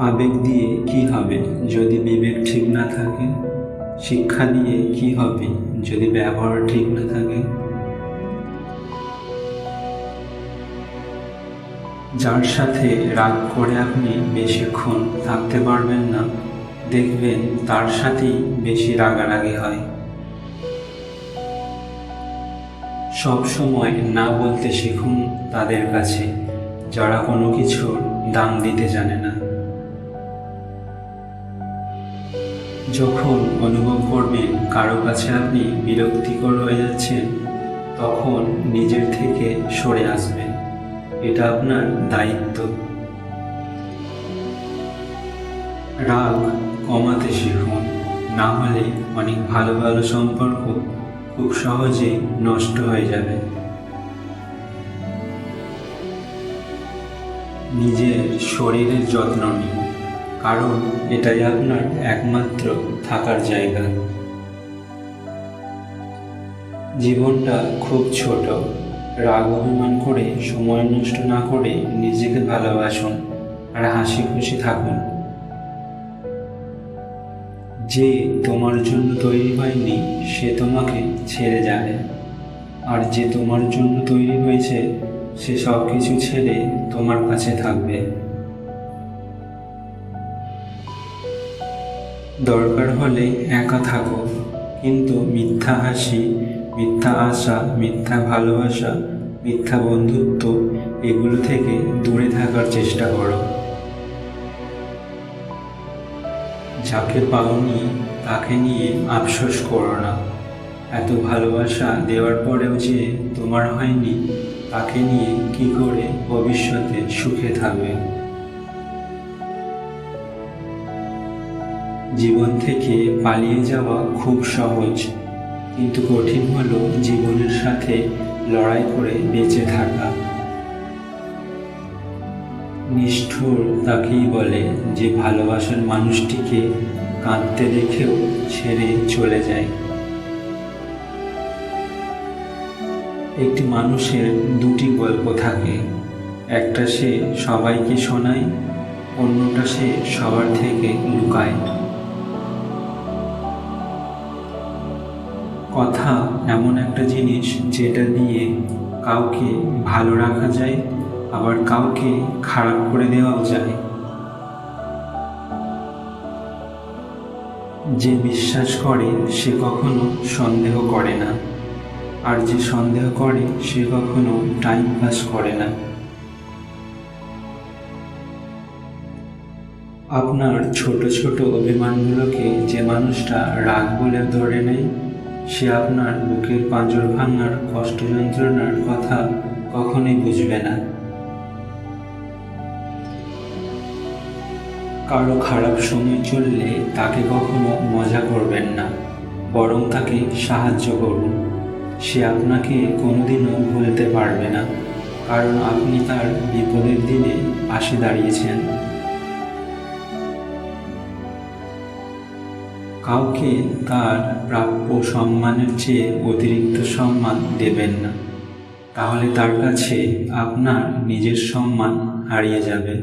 আবেগ দিয়ে কি হবে যদি বিবেক ঠিক না থাকে? শিক্ষা দিয়ে কি হবে যদি ব্যবহার ঠিক না থাকে? যার সাথে রাগ করে আপনি বেশিক্ষণ থাকতে পারবেন না, দেখবেন তার সাথেই বেশি রাগারাগি হয়। সব সময় না বলতে শিখুন তাদের কাছে যারা কোনো কিছুর দাম দিতে জানে না। যখন অনুভব করবেন কারো কাছে আপনি বিরক্তিকর হয়ে যাচ্ছেন, তখন নিজের থেকে সরে আসবেন। এটা আপনার দায়িত্ব। রাগ কমাতে শিখুন, না হলে অনেক ভালো ভালো সম্পর্ক খুব সহজেই নষ্ট হয়ে যাবে। নিজের শরীরের যত্ন নিন, কারণ এটাই আপনার একমাত্র থাকার জায়গা। জীবনটা খুব ছোট, রাগ অভিমান করে সময় নষ্ট না করে নিজেকে ভালোবাসুন আর হাসি খুশি থাকুন। যে তোমার জন্য তৈরি হয়নি সে তোমাকে ছেড়ে যাবে, আর যে তোমার জন্য তৈরি হয়েছে সে সব কিছু ছেড়ে তোমার কাছে থাকবে। দরকার হলে একা থাকো, কিন্তু মিথ্যা হাসি, মিথ্যা আশা, মিথ্যা ভালোবাসা, মিথ্যা বন্ধুত্ব এগুলো থেকে দূরে থাকার চেষ্টা করো। যাকে পাওনি তাকে নিয়ে আফসোস করো না। এত ভালোবাসা দেওয়ার পরেও যে তোমার হয়নি, তাকে নিয়ে কি করে ভবিষ্যতে সুখে থাকবে? জীবন থেকে পালিয়ে যাওয়া খুব সহজ, কিন্তু কঠিন হলো জীবনের সাথে লড়াই করে বেঁচে থাকা। নিষ্ঠুর তাকেই বলে যে ভালোবাসার মানুষটিকে কাঁদতে দেখেও ছেড়ে চলে যায়। একটি মানুষের দুটি গল্প থাকে, একটা সে সবাইকে শোনায়, অন্যটা সে সবার থেকে লুকায়। কথা এমন একটা জিনিস যেটা দিয়ে কাউকে ভালো রাখা যায়, আবার কাউকে খারাপ করে দেওয়াও যায়। যে বিশ্বাস করে সে কখনো সন্দেহ করে না, আর যে সন্দেহ করে সে কখনো টাইম পাস করে না। আপনার ছোট ছোট অভিমানগুলোকে যে মানুষটা রাগ বলে ধরে নেয়, সে আপনার বুকের পাঁজর ভাঙার কষ্ট যন্ত্রণার কথা কখনোই বুঝবে না। কারো খারাপ সময় চললে তাকে কখনো মজা করবেন না, বরং তাকে সাহায্য করুন। সে আপনাকে কোনোদিনও ভুলতে পারবে না, কারণ আপনি তার বিপদের দিনে পাশে দাঁড়িয়েছেন। কাউকে তার প্রাপ্য সম্মানের চেয়ে অতিরিক্ত সম্মান দেবেন না, তাহলে তার কাছে আপনার নিজের সম্মান হারিয়ে যাবে।